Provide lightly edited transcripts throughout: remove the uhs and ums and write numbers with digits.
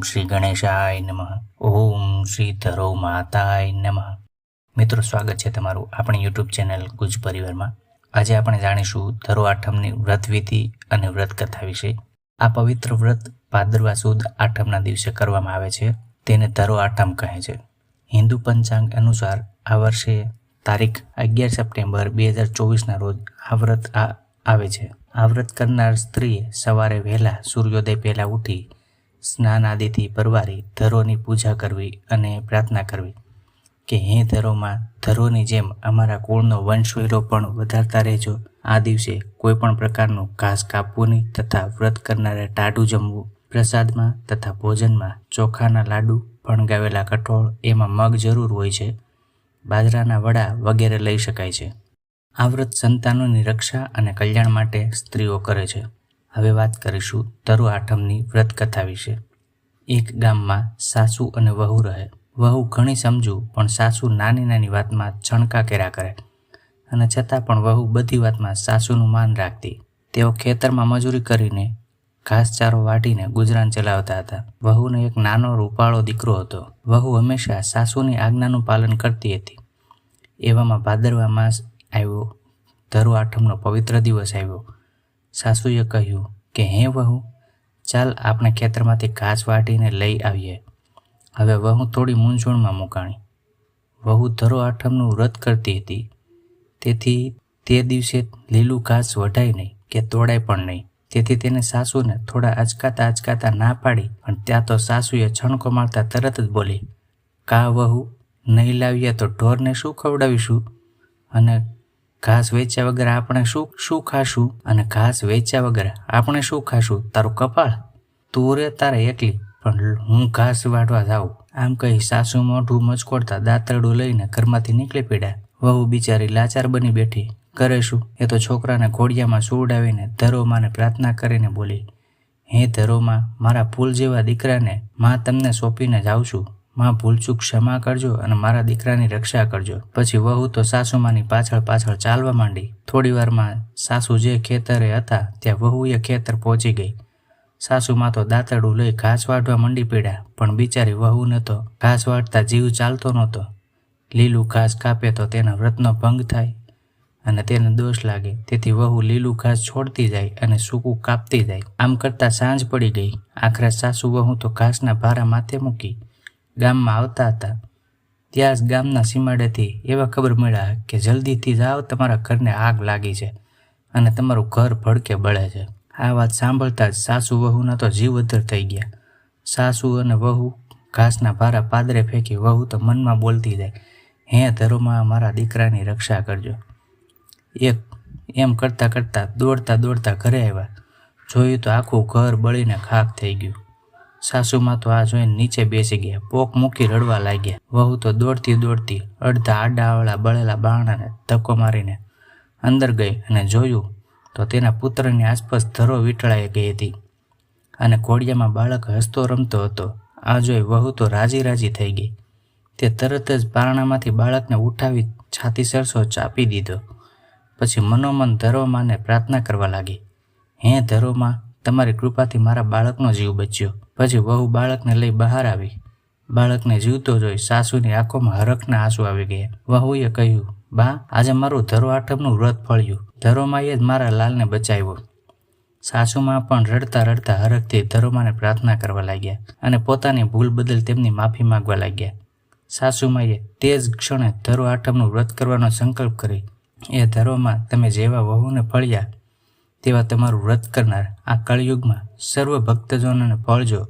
શ્રી ગણેશાય નમઃ. ઓમ શ્રી ધરો માતાય નમઃ. મિત્રો, સ્વાગત છે તમારું આપણી યુટ્યુબ ચેનલ ગુજ પરિવારમાં. આજે આપણે જાણીશું ધરો આઠમની વ્રતવિધિ અને વ્રતકથા વિશે. આ પવિત્ર વ્રત ભાદરવા સુદ આઠમના દિવસે કરવામાં આવે છે. તેને ધરો આઠમ કહે છે. હિન્દુ પંચાંગ અનુસાર આ વર્ષે તારીખ 11 સપ્ટેમ્બર 2024ના રોજ આ વ્રત આવે છે. આ વ્રત કરનાર સ્ત્રીએ સવારે વહેલા સૂર્યોદય પહેલાં ઉઠી સ્નાન આદિથી પરવારી ધરોની પૂજા કરવી અને પ્રાર્થના કરવી કે હે ધરોમાં, ધરોની જેમ અમારા કુળનો વંશવેલો પણ વધારતા રહેજો. આ દિવસે કોઈ પણ પ્રકારનું ઘાસ કાપવું નહીં તથા વ્રત કરનારે ટાઢું જમવું. પ્રસાદમાં તથા ભોજનમાં ચોખાના લાડુ, ફણગાવેલા કઠોળ, એમાં મગ જરૂર હોય છે. બાજરાના વડા વગેરે લઈ શકાય છે. આ વ્રત સંતાનોની રક્ષા અને કલ્યાણ માટે સ્ત્રીઓ કરે છે. હવે વાત કરીશું ધરો આઠમની વ્રત કથા વિશે. એક ગામમાં સાસુ અને વહુ રહે. વહુ ઘણી સમજુ પણ સાસુ નાની નાની વાતમાં છણકા કર્યા કરે અને છતાં પણ વહુ બધી વાતમાં સાસુનું માન રાખતી. તેઓ ખેતરમાં મજૂરી કરીને ઘાસચારો વાટીને ગુજરાન ચલાવતા હતા. વહુને એક નાનો રૂપાળો દીકરો હતો. વહુ હંમેશા સાસુની આજ્ઞાનું પાલન કરતી હતી. એવામાં ભાદરવા માસ આવ્યો. ધરો આઠમનો પવિત્ર દિવસ આવ્યો. સાસુએ કહ્યું કે હે વહુ, ચાલ આપણે ખેતરમાંથી ઘાસ વાટીને લઈ આવીએ. હવે વહુ થોડી મૂંઝવણમાં મુકાણી. વહુ ધરો આઠમનું વ્રત કરતી હતી, તેથી તે દિવસે લીલું ઘાસ વઢાય નહીં કે તોડાય પણ નહીં. તેથી તેને સાસુને થોડા અચકાતા ના પાડી, પણ ત્યાં તો સાસુએ છણકો મારતા તરત જ બોલી, કા વહુ, નહીં લાવીએ તો ઢોરને શું ખવડાવીશું? અને ઘાસ વેચ્યા વગર આપણે શું ખાશું? અને ઘાસ વેચ્યા વગર આપણે શું ખાશું? તારું કપાળ. તું રે તારે એકલી, પણ હું ઘાસ વાઢવા જાઉં. આમ કહી સાસુ મોઢું મચકોડતા દાંતરડું લઈને ઘરમાંથી નીકળી પડ્યા. વહુ બિચારી લાચાર બની બેઠી. કરે શું? એ તો છોકરાને ઘોડિયામાં સુવડાવીને ધરોમાને પ્રાર્થના કરીને બોલી, હે ધરોમાં, મારા ફૂલ જેવા દીકરાને માં તમને સોંપીને જાઉં છું. માં, ભૂલચૂક ક્ષમા કરજો અને મારા દીકરાની રક્ષા કરજો. પછી વહુ તો સાસુમાની પાછળ ચાલવા માંડી. થોડી વારમાં સાસુ જે ખેતરે હતા ત્યાં વહુએ ખેતર પહોંચી ગઈ. સાસુમાં તો દાંતરડું લઈ ઘાસ વાઢવા મંડી પડ્યા, પણ બિચારી વહુને તો ઘાસ વાઢતા જીવ ચાલતો નહોતો. લીલું ઘાસ કાપે તો તેના વ્રતનો ભંગ થાય અને તેને દોષ લાગે. તેથી વહુ લીલું ઘાસ છોડતી જાય અને સૂકું કાપતી જાય. આમ કરતાં સાંજ પડી ગઈ. આખરે સાસુ વહુ તો ઘાસના ભારા માથે મૂકી ગામમાં આવતા હતા. ત્યાં જ ગામના સીમાડેથી એવા ખબર મળ્યા કે જલ્દીથી જાઓ, તમારા ઘરને આગ લાગી છે અને તમારું ઘર ભડકે બળે છે. આ વાત સાંભળતા જ સાસુ વહુના તો જીવ અદ્ધર થઈ ગયા. સાસુ અને વહુ ઘાસના ભારા પાદરે ફેંકી વહુ તો મનમાં બોલતી જાય, હે ધરોમાં, મારા દીકરાની રક્ષા કરજો. એમ કરતાં દોડતા ઘરે આવ્યા. જોયું તો આખું ઘર બળીને ખાખ થઈ ગયું. સાસુમાં તો આ જોઈને નીચે બેસી ગયા. પોક મૂકી રડવા લાગ્યા. વહુ તો દોડતી અડધા આડાવાળા બળેલા બારણાને ધક્કો મારીને અંદર ગઈ અને જોયું તો તેના પુત્રની આસપાસ ધરો વીંટળાઈ ગઈ હતી અને ઘોડિયામાં બાળક હસતો રમતો હતો. આ જોઈ વહુ તો રાજી થઈ ગઈ. તે તરત જ બારણામાંથી બાળકને ઉઠાવી છાતી સરસો ચાપી દીધો. પછી મનોમન ધરોમાને પ્રાર્થના કરવા લાગી, હે ધરોમાં, તમારી કૃપાથી મારા બાળકનો જીવ બચ્યો. પછી વહુ બાળકને લઈ બહાર આવી. બાળકને જીવતો જોઈ સાસુની આંખોમાં હરખના આંસુ આવી ગયા. વહુએ કહ્યું, બા, આજે મારું ધરો આઠમનું વ્રત ફળ્યું. ધરોમાએ જ મારા લાલને બચાવ્યો. સાસુમાં પણ રડતા હરખથી ધરોમાને પ્રાર્થના કરવા લાગ્યા અને પોતાની ભૂલ બદલ તેમની માફી માંગવા લાગ્યા. સાસુમાએ તે જ ક્ષણે ધરો આઠમનું વ્રત કરવાનો સંકલ્પ કરી, એ ધરોમાં, તમે જેવા વહુને ફળ્યા તેવા તમારું વ્રત કરનાર આ કળયુગમાં સર્વ ભક્તજનોને ફળજો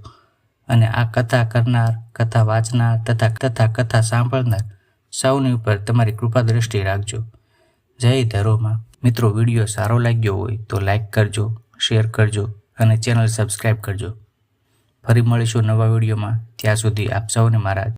અને આ કથા કરનાર, કથા વાંચનાર તથા કથા સાંભળનાર સૌની ઉપર તમારી કૃપા દ્રષ્ટિ રાખજો. જય ધરોમાં. મિત્રો, વિડીયો સારો લાગ્યો હોય તો લાઈક કરજો, શેર કરજો અને ચેનલ સબસ્ક્રાઈબ કરજો. ફરી મળીશું નવા વિડીયોમાં. ત્યાં સુધી આપ સૌને મારા